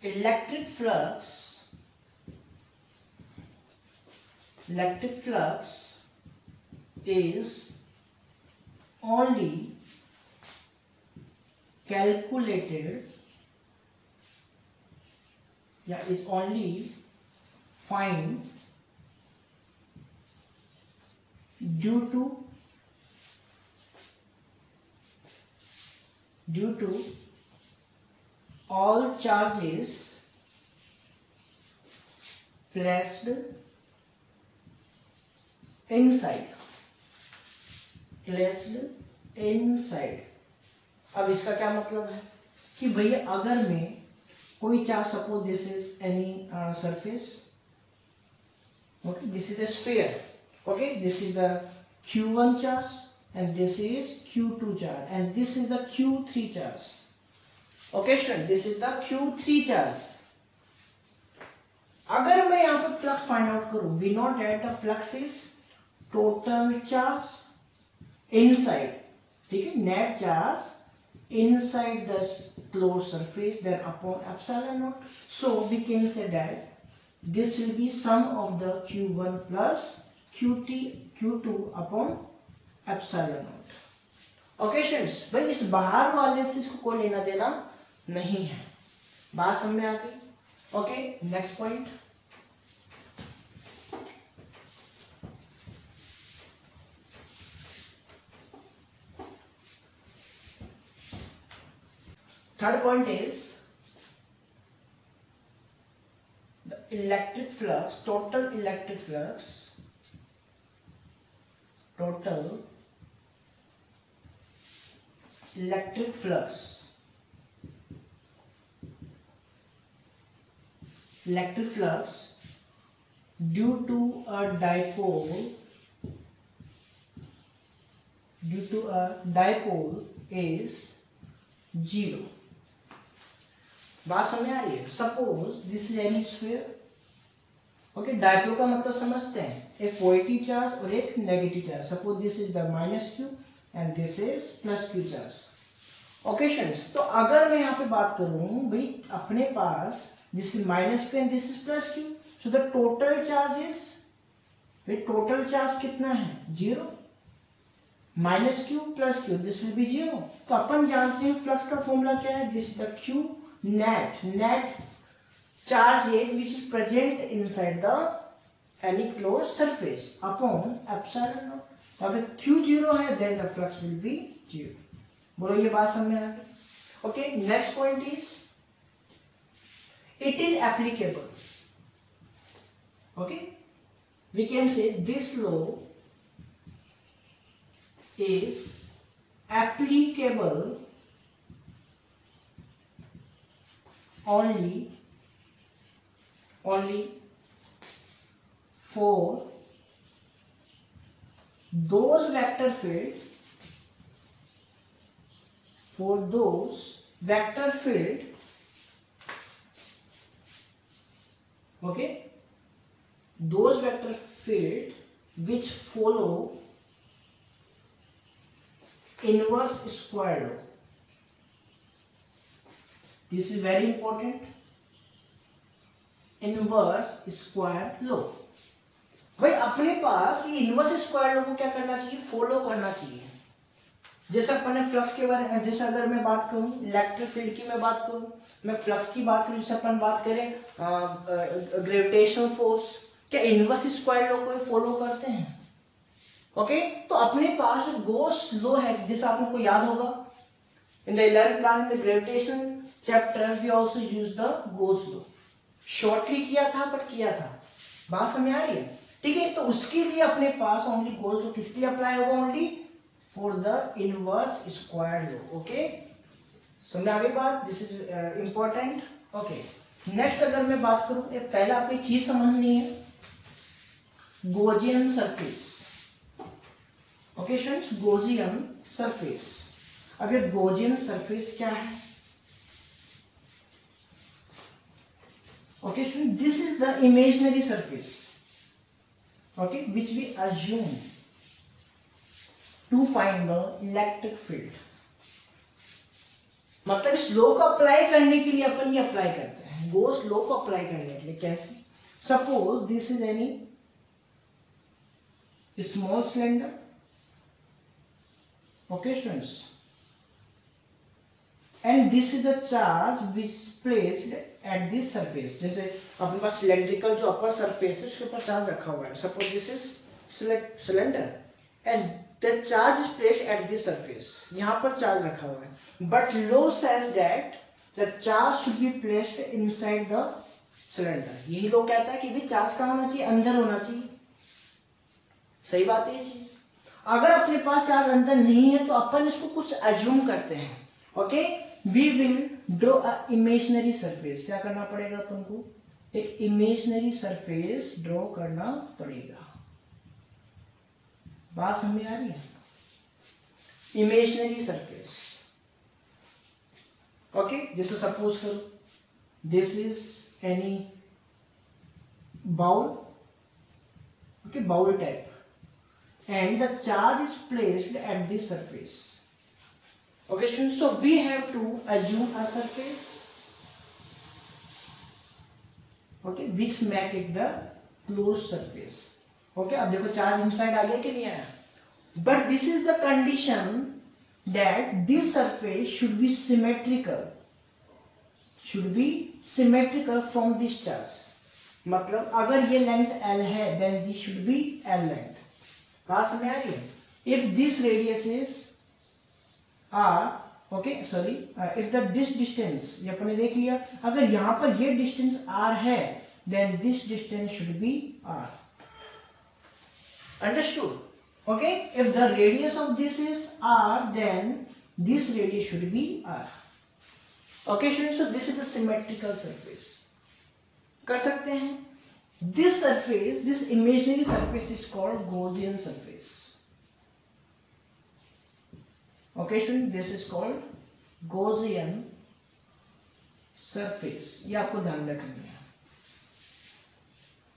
electric flux. Electric flux is only calculated, is only find due to all charges placed inside. अब इसका क्या मतलब है कि भैया अगर मैं कोई charge, suppose this is any surface, okay, this is a sphere, okay, this is the q1 charge and this is q2 charge and this is the q3 charge. Okay student, this is the q3 charge. अगर मैं यहाँ पे फ्लक्स फाइंड आउट करूं, we know that the flux is total charge inside, ठीक है, net charge inside the closed surface then upon epsilon naught. So we can say that this will be sum of the q1 plus q2 upon epsilon naught. Okay students, भाई इस बाहर वाले से इसको कोई लेना देना नहीं है. बात समझ में आ गई? Okay, next point. Third point is electric flux, total electric flux due to a dipole is 0. बात समझ आ रही है? Suppose this is any sphere, okay, dipole का मतलब समझते हैं, एक पॉजिटिव चार्ज और एक negative charge. Suppose this is the minus Q and this is plus Q charge. Okay students, तो अगर मैं यहाँ पे बात करूं भाई अपने पास this is minus Q and this is plus Q, so the total charge is, भाई टोटल चार्ज कितना है? 0. Minus Q plus Q, this will B 0. तो अपन जानते हैं फ्लक्स का फॉर्मूला क्या है, this the Q net charge which is present inside the any closed surface upon epsilon naught. अगर q 0 है then the flux will be 0. बोलो ये बात समझ में आ गई? Okay, next point is it is applicable. Okay, we can say this law is applicable only for those vector field, okay, those vector field which follow inverse square law. This is very important. Inverse square law. भाई अपने पास ये इनवर्स स्क्वायर लॉ को क्या करना चाहिए? फॉलो करना चाहिए. जैसे अपन ने फ्लक्स के बारे में, जैसे अगर मैं बात करूं इलेक्ट्रिक फील्ड की, मैं बात करूं, मैं फ्लक्स की बात करूं, जैसे अपन बात करें ग्रेविटेशनल फोर्स, क्या इनवर्स स्क्वायर लॉ को फॉलो करते हैं? ओके, तो अपने पास जो गॉस लॉ है, जैसे आपको याद होगा in the 11th class in the gravitation chapter we also used the Gauss law. Shortly किया था बट किया था. बात समझ आ रही है? ठीक है, तो उसके लिए अपने पास ओनली Gauss law किसके लिए अप्लाई होगा? Only for the inverse square law. Okay, समझ आ गई बात? This is important. Okay, next अगर मैं बात करूं, पहले आपको एक चीज समझनी है, Gaussian surface. Okay students, Gaussian surface. अब ये गॉसियन सरफेस क्या है? Okay student, this is the imaginary surface, okay, which we assume to find the electric field। मतलब इस लॉ को अप्लाई करने के लिए अपन ये अप्लाई करते हैं, गॉस लॉ को अप्लाई करने के लिए। कैसे? Suppose this is any small cylinder, okay students, and this is the charge which placed at this surface. जैसे अपने पास सिलेंड्रिकल जो अपर सरफेस है उसके ऊपर चार्ज रखा हुआ है। Suppose this is cylinder and the charge is placed at this surface. यहाँ पर चार्ज रखा हुआ है, but law says that the charge should be placed inside the cylinder. यही लॉ कहता है कि भी चार्ज कहाँ होना चाहिए? अंदर होना चाहिए। सही बात है जी। अगर अपने पास चार्ज अंदर नहीं है तो अपन इसको कुछ अज्यूम करते हैं, okay. We will draw a imaginary surface. क्या करना पड़ेगा अपन को? एक इमेजिनरी सरफेस ड्रॉ करना पड़ेगा। बात समझ आ रही है? Imaginary surface, okay. जैसे सपोज करो this is any bowl, okay, bowl type, and the charge is placed at this surface. Okay students, so we have to assume a surface, okay, which make it the closed surface. Okay, अब देखो चार्ज इनसाइड आ गया कि नहीं आया? But this is the condition that this surface should be symmetrical, from this charge। मतलब अगर ये लेंथ L है then this should be L length। बात समझ आ रही है? If this radius is R, okay, sorry, if this distance, ये अपने देख लिया, अगर यहाँ पर ये distance R है, then this distance should be R। Understood? Okay, if the radius of this is R, then this radius should be R। Okay, so this is the symmetrical surface। कर सकते हैं? This surface, this imaginary surface is called Gaussian surface। Okay student, this is called Gaussian surface। ये आपको ध्यान रखना है।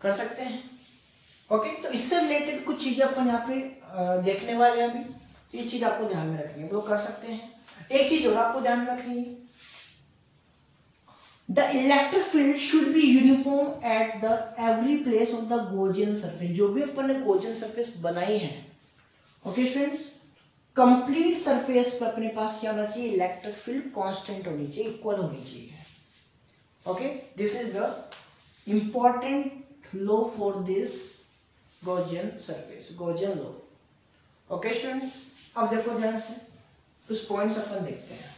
कर सकते हैं? ओके, तो इससे रिलेटेड कुछ चीजें अपन यहाँ पे देखने वाले हैं अभी, तो ये चीज आपको ध्यान में रखनी है। वो कर सकते हैं। एक चीज और आपको ध्यान में रखनी है, the electric field should be uniform at the every place of the Gaussian surface। जो भी अपन ने Gaussian surface बनाई है, ओके स्टूडेंट्स, कंप्लीट सरफेस पे अपने पास क्या होना चाहिए? इलेक्ट्रिक फील्ड कांस्टेंट होनी चाहिए, इक्वल होनी चाहिए। Okay, this is the important law for this Gaussian surface, Gaussian law। Okay students, अब देखो ध्यान से कुछ पॉइंट्स अपन देखते हैं।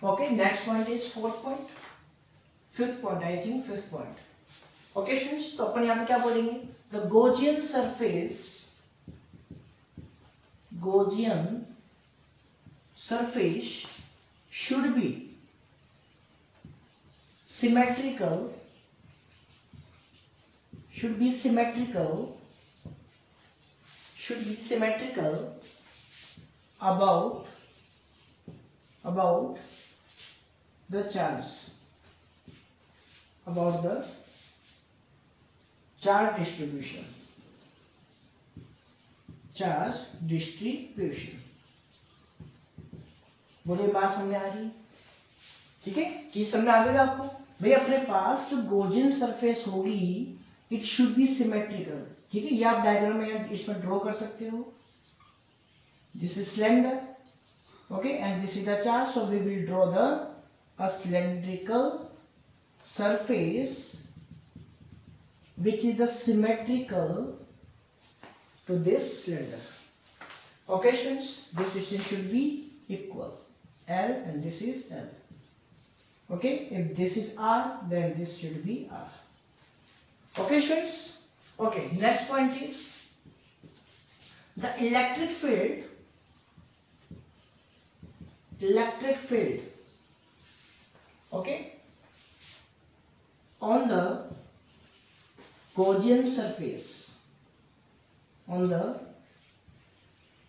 Okay, next point is fourth point, fifth point, I think fifth point। Okay students, तो अपन यहाँ पे क्या बोलेंगे? The Gaussian surface should be symmetrical about the charge, about the charge distribution। बोलिए, बात समझ आ रही? ठीक है, चीज समझ आ गई आपको? भाई अपने पास जो Gaussian सरफेस होगी, इट शुड बी सिमेट्रिकल। ठीक है, ये आप डायग्राम में इसमें ड्रॉ कर सकते हो। This is cylinder, okay, and this is the charge, so we will draw a cylindrical surface which is the symmetrical to this cylinder। Okay students, this distance should be equal, L, and this is L। Okay, if this is R, then this should be R। Okay students, okay, next point is the electric field, okay, on the Gaussian surface, on the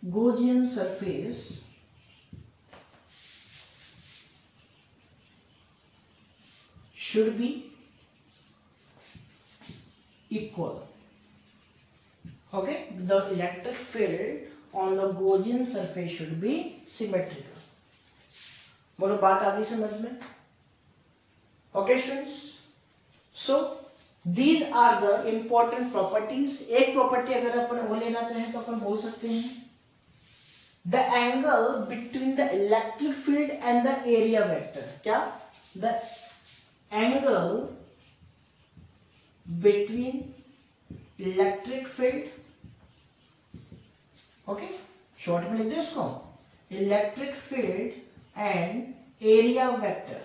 Gaussian surface should be equal. Okay, the electric field on the Gaussian surface should be symmetrical. बोलो बात आ गई समझ में? Okay students, so these are the important properties. एक property अगर अपन वो लेना चाहें तो अपन बोल सकते हैं the angle between the electric field and the area vector. क्या? The angle between electric field, okay, short में लिख दे इसको, electric field and area vector,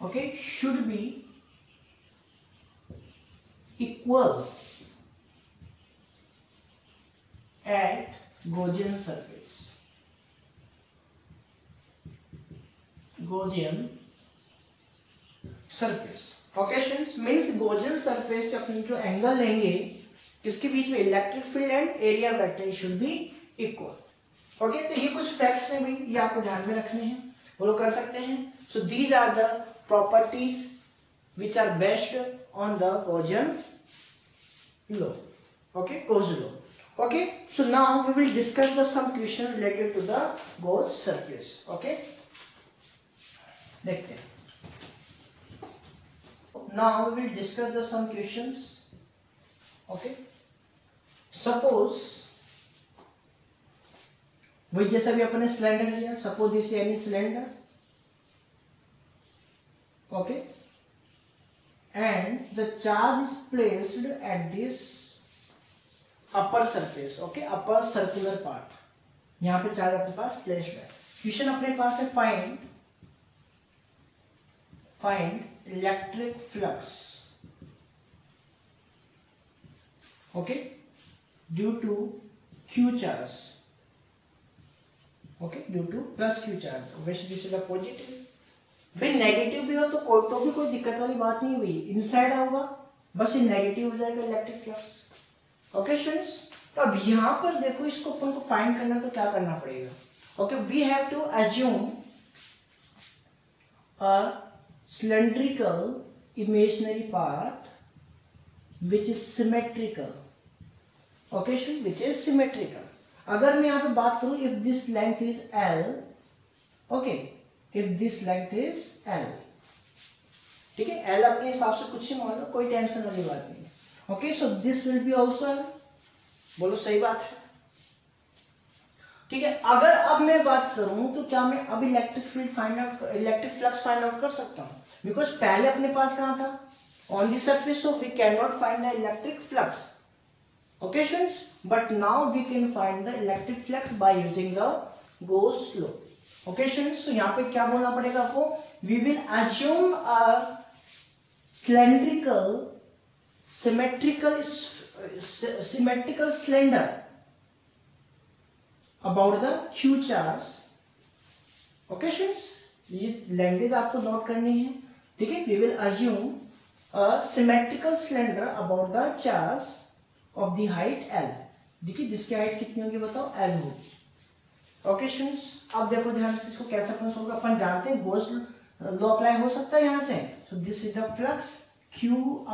okay, should be equal at Gaussian surface. Gaussian surface. Okay students, means Gaussian surface से अपन जो एंगल लेंगे किसके बीच में, electric field and area vector should be equal. Okay, तो ये कुछ फैक्ट्स हैं भाई, ये आपको ध्यान में रखने हैं, वो लोग कर सकते हैं. So these are the properties which are based on the Gaussian law. Okay, Gauss law. Okay, so now we will discuss the some question related to the Gauss surface. Okay, देखते हैं. Now we will discuss the some questions. Okay, suppose वही जैसा भी अपने सिलेंडर लिया, suppose this is any cylinder. Okay, and the charge is placed at this upper surface. Okay, upper circular part. यहाँ पे चार्ज अपने पास प्लेस्ड है. क्वेश्चन अपने पास है find electric flux, okay, due to q charge, okay, due to plus q charge. वैसे दिस इज अ पॉजिटिव, भाई नेगेटिव भी हो तो भी कोई दिक्कत वाली बात नहीं हुई, इनसाइड होगा बस ये नेगेटिव हो जाएगा इलेक्ट्रिक फ्लक्स. ओके स्टूडेंट्स, तो अब यहाँ पर देखो इसको अपन को फाइंड करना, तो क्या करना पड़ेगा. Okay, we have to assume a cylindrical imaginary part which is symmetrical. Okay, which is symmetrical. अगर मैं यहाँ पे बात करूं, if this length is L, okay, if this length is L, ठीक है, L अपने हिसाब से कुछ ही मान लो, कोई टेंशन वाली बात नहीं है. Okay, so this will be also L. बोलो सही बात है, ठीक है. अगर अब मैं बात करूं तो क्या मैं अब इलेक्ट्रिक फ्लक्स फाइंड आउट कर सकता हूं, बिकॉज पहले अपने पास कहां था, on the surface, so we can not find the electric flux. Okay students, but now we can find the electric flux by using the Gauss law. Okay students, तो यहाँ पे क्या बोलना पड़ेगा आपको, we will assume a symmetrical cylinder about the q charge. Okay students, ये लैंग्वेज आपको नोट करनी है, ठीक है. we will assume a symmetrical cylinder about the charge of the height L. देखिए जिसकी हाइट कितनी होगी बताओ, L होगी. ओके स्टूडेंट्स, अब देखो ध्यान से इसको कैसे अपन सोल्व, अपन जानते हैं Gauss लॉ अप्लाई हो सकता है यहाँ से. so this is the flux q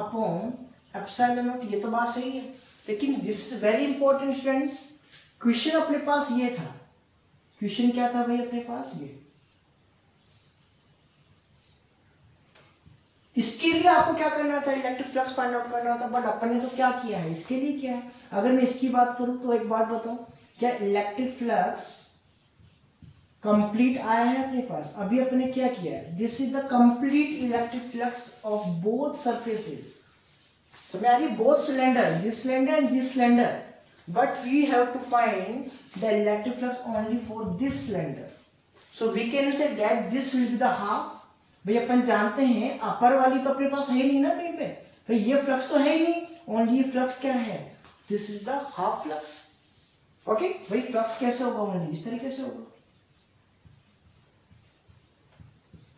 upon epsilon naught. ये तो बात सही है, लेकिन this is very important students. Question अपने पास ये था, क्वेश्चन क्या था भाई अपने पास ये, इसके लिए आपको क्या करना था, इलेक्ट्रिक फ्लक्स फाइंड आउट करना था. बट अपन ने तो क्या किया है, इसके लिए किया है. अगर मैं इसकी बात करूं तो एक बात बताऊं, क्या इलेक्ट्रिक फ्लक्स कंप्लीट आया है अपने पास, अभी अपने क्या किया है, this is the complete electric flux of both surfaces. समझ आ रही है, both cylinder, this cylinder and this cylinder, but we have to find the electric flux only for this cylinder. So we can say that this will be the half. भाई अपन जानते हैं अपर वाली तो अपने पास है नहीं ना कहीं पे, भाई ये फ्लक्स तो है ही नहीं, ओनली फ्लक्स क्या है, this is the half flux. Okay, भाई फ्लक्स कैसे होगा, ओनली इस तरीके से होगा,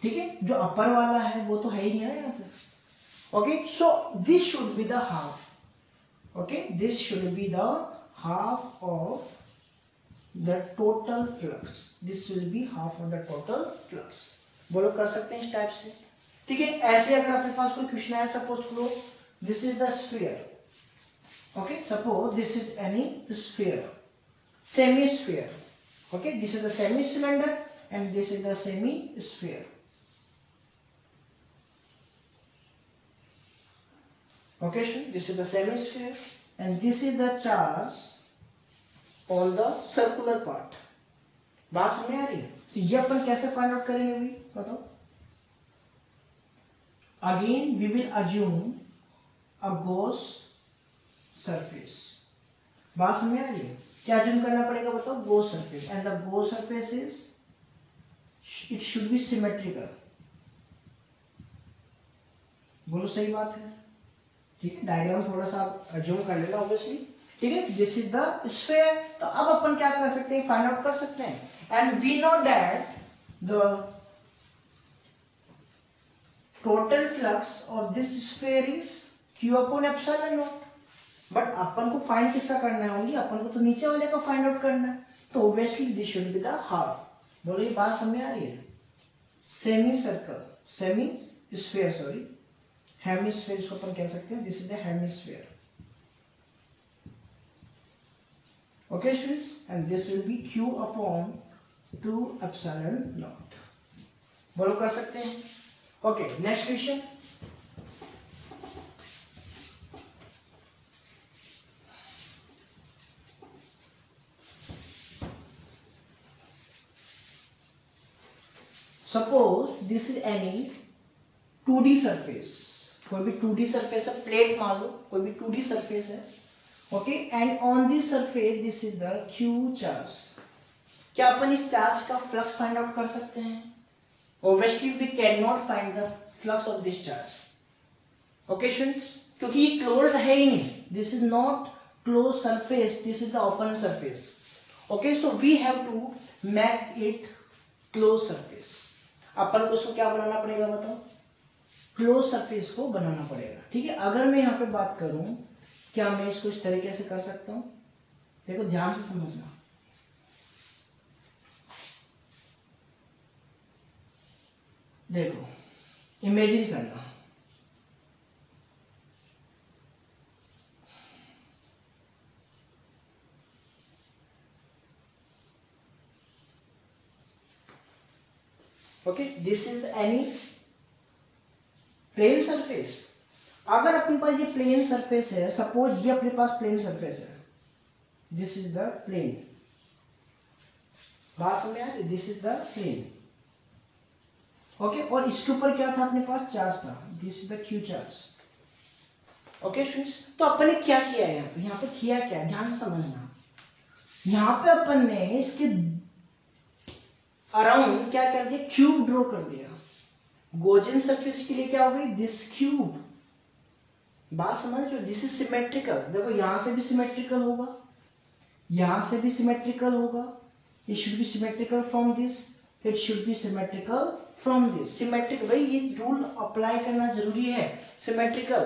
ठीक है. जो अपर वाला है वो तो है ही नहीं ना यहाँ पे. Okay, so this should be the half. Okay, this should be the half of the total flux. This will be half of the total flux. बोलो कर सकते हैं इस टाइप से, ठीक है। ऐसे अगर अपने पास कोई क्वेश्चन आया, सपोज करो this is the sphere, okay, suppose this is any sphere, semi sphere, okay, this is the semi cylinder and this is the semi sphere, okay, this is the semi sphere and this is the charge on the circular part. बात समझ में आ रही है? तो ये अपन कैसे फाइंड आउट करेंगे अभी बताओ। Again we will assume a Gauss surface. बात समझ में आ रही है? क्या अज्यूम करना पड़ेगा बताओ? Gauss surface, and the Gauss surface is, it should be symmetrical. बोलो सही बात है, ठीक है। डायग्राम थोड़ा सा आप अज्यूम कर लेना ऑब्वियसली, ठीक है। This is the sphere. तो अब अपन क्या कर सकते हैं, फाइंड आउट कर सकते हैं, and we know that the total flux of this sphere is Q upon epsilon naught. But अपन को फाइंड किसका करना है ओनली, अपन को तो नीचे वाले का फाइंड आउट करना है, तो obviously this should be the half. बोलो ये बात समझ आ रही है? Semi circle, semi sphere, sorry hemisphere इसको अपन कह सकते हैं, this is the hemisphere, okay students, and this will be q upon 2 epsilon not. बोलो कर सकते हैं, okay. Next question, suppose this is any 2D surface, कोई भी 2D सरफेस है, प्लेट मान लो, कोई भी 2D सरफेस है, okay, and on this surface this is the q charge. क्या अपन इस चार्ज का फ्लक्स फाइंड आउट कर सकते हैं? Obviously we can not find the flux of this charge, okay students, क्योंकि ये क्लोज है ही नहीं, this is not close surface, this is the open surface, okay. So we have to make it close surface. अपन को इसको क्या बनाना पड़ेगा बताओ? क्लोज सरफेस को बनाना पड़ेगा, ठीक है। अगर मैं यहाँ पे बात करूं, क्या मैं इसको इस तरीके से कर सकता हूं? देखो ध्यान से समझना, देखो इमेजिन करना, okay, this is any plane surface. अगर अपने पास ये प्लेन सरफेस है, सपोज ये अपने पास प्लेन सरफेस है, दिस इज द प्लेन, बात समझ आ रही? This is the plane, okay, और इसके ऊपर क्या था अपने पास? चार्ज था, this is the Q charge, okay students. तो अपन ने क्या किया है यहाँ पे किया क्या, ध्यान से समझना। यहाँ पे अपन ने इसके अराउंड क्या कर दिया? क्यूब ड्रॉ कर दिया। गॉसियन सरफेस के लिए क्या हो गई? दिस क्यूब, बात समझ रहे हो? This is symmetrical. देखो यहां से भी सिमेट्रिकल होगा, यहां से भी सिमेट्रिकल होगा, it should be symmetrical from this, it should be symmetrical from this. Symmetric, भाई ये रूल अप्लाई करना जरूरी है। सिमेट्रिकल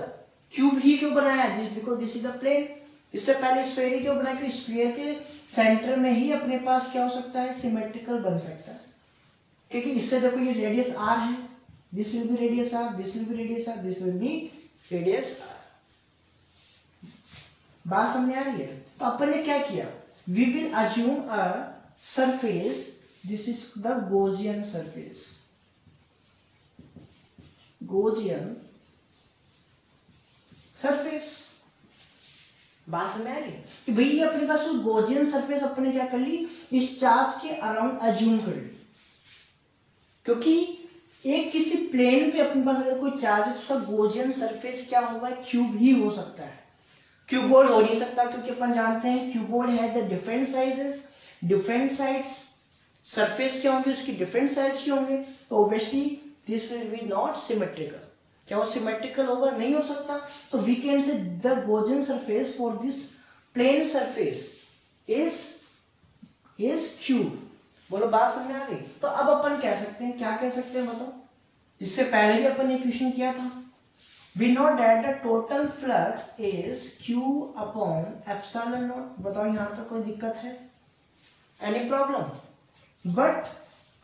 क्यूब ही क्यों बनाया? This because this is the plane. इससे पहले स्फीयर ही क्यों बनाया? कि स्फीयर के सेंटर में ही अपने पास क्या हो सकता है? सिमेट्रिकल बन सकता है, क्योंकि इससे देखो ये रेडियस r है, this will B radius r, this will B radius r, this will B radius r। बात समझ आ रही है? तो अपन ने क्या किया? We will assume a surface, this is the Gaussian surface, Gaussian surface. बात समझ आ रही है कि भाई ये अपने पास गॉसियन सरफेस अपने क्या कर ली? इस चार्ज के अराउंड अज्यूम कर ली, क्योंकि एक किसी प्लेन पे अपने पास अगर कोई चार्ज है तो उसका गॉसियन सरफेस क्या होगा? क्यूब ही हो सकता है, क्यूबॉइड हो नहीं सकता, क्योंकि अपन जानते हैं क्यूबॉइड है the different sizes, different sides, surface क्या होंगे? उसकी डिफरेंट साइड्स की होंगे, तो obviously this will be not symmetrical. क्या वो सिमेट्रिकल होगा? नहीं हो सकता। तो we can say the Gaussian surface for this plane surface is cube. बोलो बात समझ आ गई? तो अब अपन कह सकते हैं, क्या कह सकते हैं बताओ? इससे पहले भी अपन ने क्वेश्चन किया था, We know that the total flux is Q upon epsilon naught. बताओ यहाँ तक कोई दिक्कत है? Any problem? But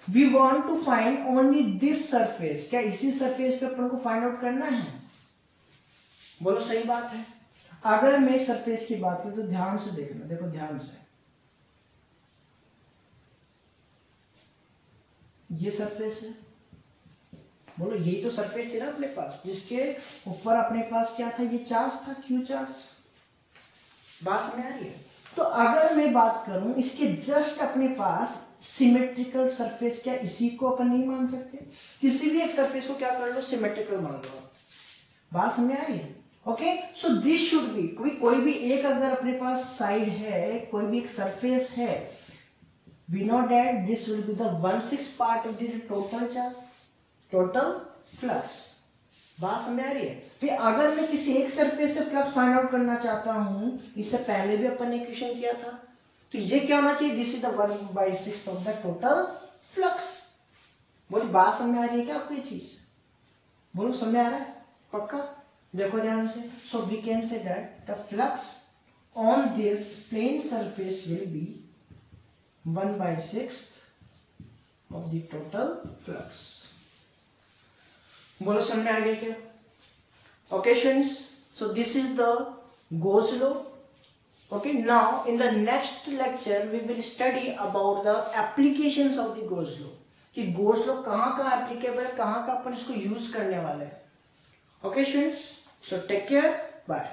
we want to find only this surface. क्या इसी surface पे अपन को find out करना है? बोलो सही बात है। अगर मैं surface की बात करूँ तो ध्यान से देखना, देखो ध्यान से, ये surface है, बोलो यही तो सरफेस थी ना अपने पास, जिसके ऊपर अपने पास क्या था, ये चार्ज था, क्यू चार्ज। बात समझ आ रही है? तो अगर मैं बात करूं इसके जस्ट अपने पास सिमेट्रिकल सरफेस, क्या इसी को अपन नहीं मान सकते? किसी भी एक सरफेस को क्या कर लो, सिमेट्रिकल मान लो। बात समझ आ रही है? Okay, so this should be, कोई भी एक अगर अपने पास साइड है, कोई भी एक सरफेस है, we know that this will be the 1/6 part of the total charge, total flux. बात समझ आ रही है? फिर अगर मैं किसी एक सरफेस से फ्लक्स फाइंड आउट करना चाहता हूं, इससे पहले भी अपन ने इक्वेशन किया था, तो ये क्या होना चाहिए, this is the 1/6 of the total flux. बोलिए बात समझ आ रही है क्या आपको ये चीज? बोलो समझ आ रहा है पक्का? देखो ध्यान से, so we can say that the flux on this plane surface will be 1/6 of the total flux. बोलो समझ आ गया क्या? Okay students, so this is the Gauss law. Okay, now in the next lecture we will study about the applications of the Gauss law, कि Gauss law कहाँ कहाँ applicable है, कहाँ कहाँ अपन इसको use करने वाले हैं। Okay students, so take care, bye.